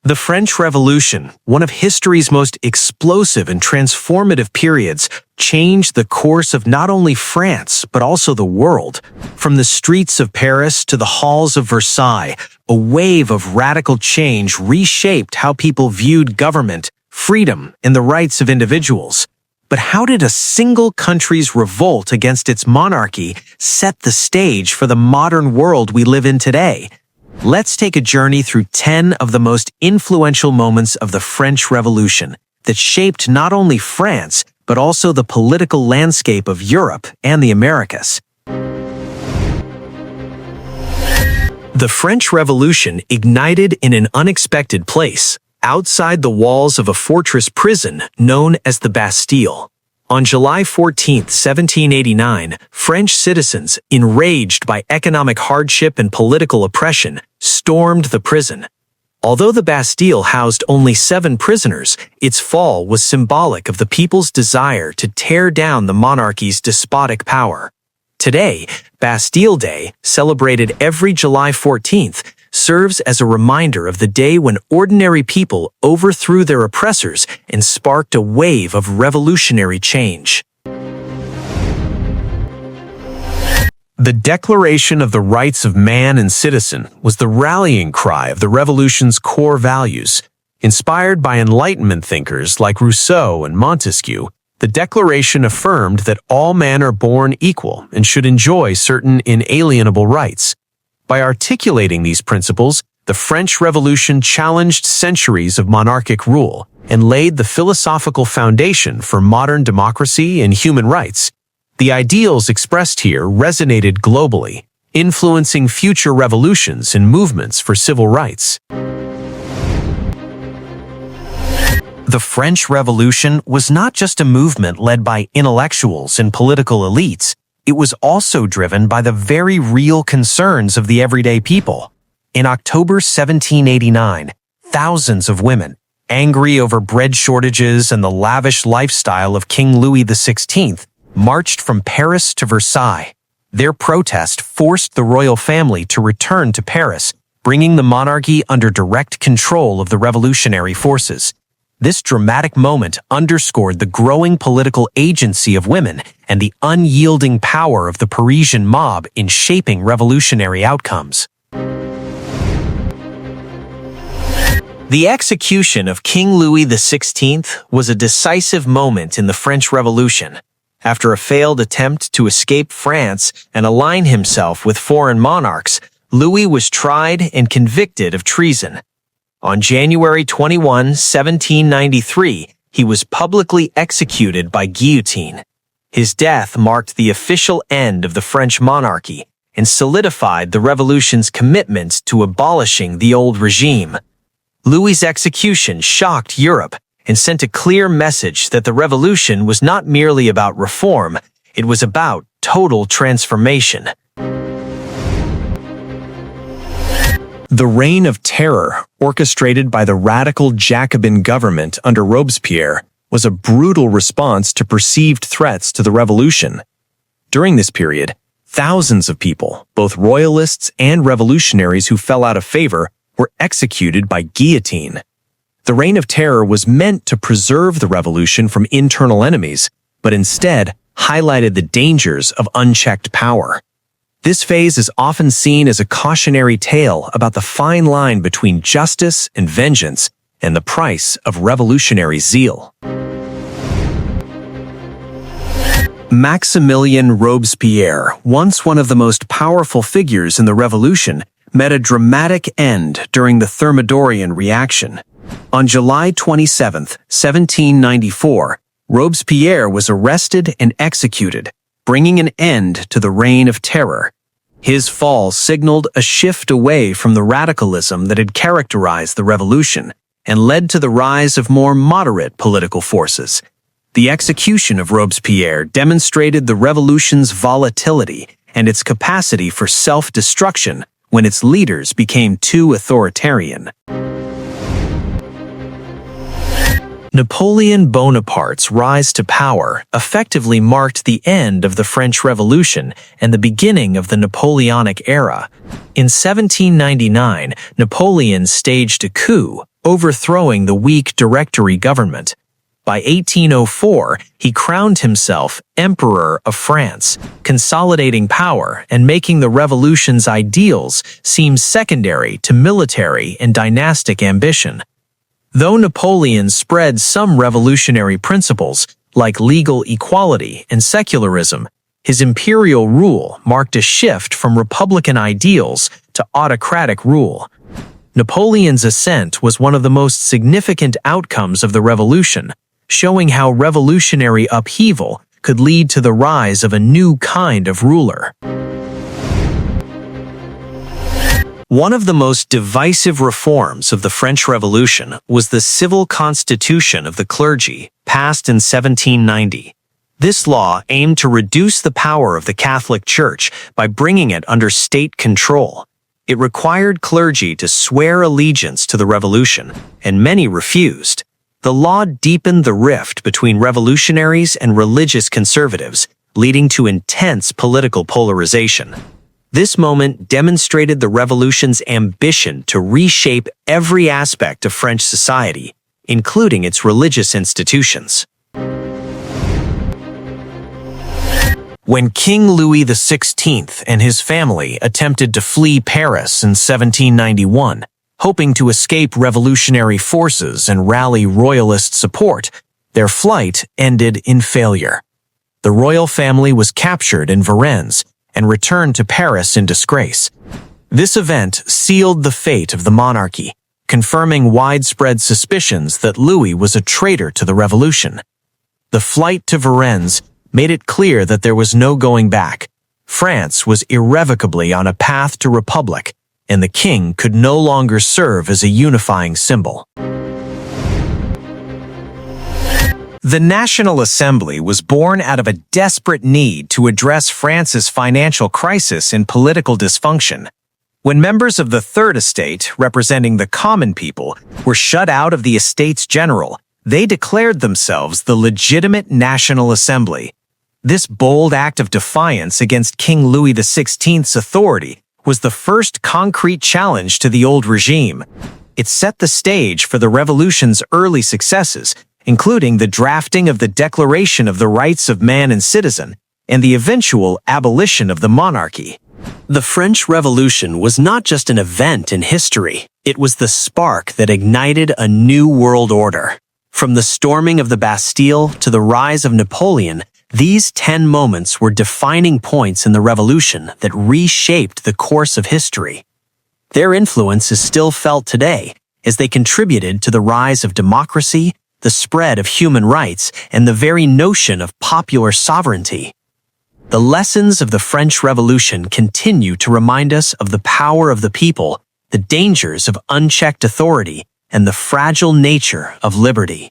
The French Revolution, one of history's most explosive and transformative periods, changed the course of not only France, but also the world. From the streets of Paris to the halls of Versailles, a wave of radical change reshaped how people viewed government, freedom, and the rights of individuals. But how did a single country's revolt against its monarchy set the stage for the modern world we live in today? Let's take a journey through 10 of the most influential moments of the French Revolution that shaped not only France, but also the political landscape of Europe and the Americas. The French Revolution ignited in an unexpected place, outside the walls of a fortress prison known as the Bastille. On July 14, 1789, French citizens, enraged by economic hardship and political oppression, stormed the prison. Although the Bastille housed only 7 prisoners, its fall was symbolic of the people's desire to tear down the monarchy's despotic power. Today, Bastille Day, celebrated every July 14th, serves as a reminder of the day when ordinary people overthrew their oppressors and sparked a wave of revolutionary change. The Declaration of the Rights of Man and Citizen was the rallying cry of the revolution's core values. Inspired by Enlightenment thinkers like Rousseau and Montesquieu, the Declaration affirmed that all men are born equal and should enjoy certain inalienable rights. By articulating these principles, the French Revolution challenged centuries of monarchic rule and laid the philosophical foundation for modern democracy and human rights. The ideals expressed here resonated globally, influencing future revolutions and movements for civil rights. The French Revolution was not just a movement led by intellectuals and political elites. It was also driven by the very real concerns of the everyday people. In October 1789, thousands of women, angry over bread shortages and the lavish lifestyle of King Louis XVI, marched from Paris to Versailles. Their protest forced the royal family to return to Paris, bringing the monarchy under direct control of the revolutionary forces. This dramatic moment underscored the growing political agency of women and the unyielding power of the Parisian mob in shaping revolutionary outcomes. The execution of King Louis XVI was a decisive moment in the French Revolution. After a failed attempt to escape France and align himself with foreign monarchs, Louis was tried and convicted of treason. On January 21, 1793, he was publicly executed by guillotine. His death marked the official end of the French monarchy and solidified the revolution's commitment to abolishing the old regime. Louis's execution shocked Europe and sent a clear message that the revolution was not merely about reform, it was about total transformation. The Reign of Terror, orchestrated by the radical Jacobin government under Robespierre, was a brutal response to perceived threats to the revolution. During this period, thousands of people, both royalists and revolutionaries who fell out of favor, were executed by guillotine. The Reign of Terror was meant to preserve the revolution from internal enemies, but instead highlighted the dangers of unchecked power. This phase is often seen as a cautionary tale about the fine line between justice and vengeance and the price of revolutionary zeal. Maximilien Robespierre, once one of the most powerful figures in the revolution, met a dramatic end during the Thermidorian reaction. On July 27, 1794, Robespierre was arrested and executed, bringing an end to the Reign of Terror. His fall signaled a shift away from the radicalism that had characterized the revolution and led to the rise of more moderate political forces. The execution of Robespierre demonstrated the revolution's volatility and its capacity for self-destruction when its leaders became too authoritarian. Napoleon Bonaparte's rise to power effectively marked the end of the French Revolution and the beginning of the Napoleonic Era. In 1799, Napoleon staged a coup, overthrowing the weak Directory government. By 1804, he crowned himself Emperor of France, consolidating power and making the revolution's ideals seem secondary to military and dynastic ambition. Though Napoleon spread some revolutionary principles, like legal equality and secularism, his imperial rule marked a shift from republican ideals to autocratic rule. Napoleon's ascent was one of the most significant outcomes of the revolution, showing how revolutionary upheaval could lead to the rise of a new kind of ruler. One of the most divisive reforms of the French Revolution was the civil constitution of the clergy, passed in 1790. This law aimed to reduce the power of the Catholic Church by bringing it under state control. It required clergy to swear allegiance to the revolution, and many refused. The law deepened the rift between revolutionaries and religious conservatives, leading to intense political polarization. This moment demonstrated the revolution's ambition to reshape every aspect of French society, including its religious institutions. When King Louis XVI and his family attempted to flee Paris in 1791, hoping to escape revolutionary forces and rally royalist support, their flight ended in failure. The royal family was captured in Varennes and returned to Paris in disgrace. This event sealed the fate of the monarchy, confirming widespread suspicions that Louis was a traitor to the revolution. The flight to Varennes made it clear that there was no going back. France was irrevocably on a path to republic, and the king could no longer serve as a unifying symbol. The National Assembly was born out of a desperate need to address France's financial crisis and political dysfunction. When members of the Third Estate, representing the common people, were shut out of the Estates General, they declared themselves the legitimate National Assembly. This bold act of defiance against King Louis XVI's authority was the first concrete challenge to the old regime. It set the stage for the revolution's early successes, including the drafting of the Declaration of the Rights of Man and Citizen and the eventual abolition of the monarchy. The French Revolution was not just an event in history, it was the spark that ignited a new world order. From the storming of the Bastille to the rise of Napoleon, these 10 moments were defining points in the revolution that reshaped the course of history. Their influence is still felt today, as they contributed to the rise of democracy, the spread of human rights, and the very notion of popular sovereignty. The lessons of the French Revolution continue to remind us of the power of the people, the dangers of unchecked authority, and the fragile nature of liberty.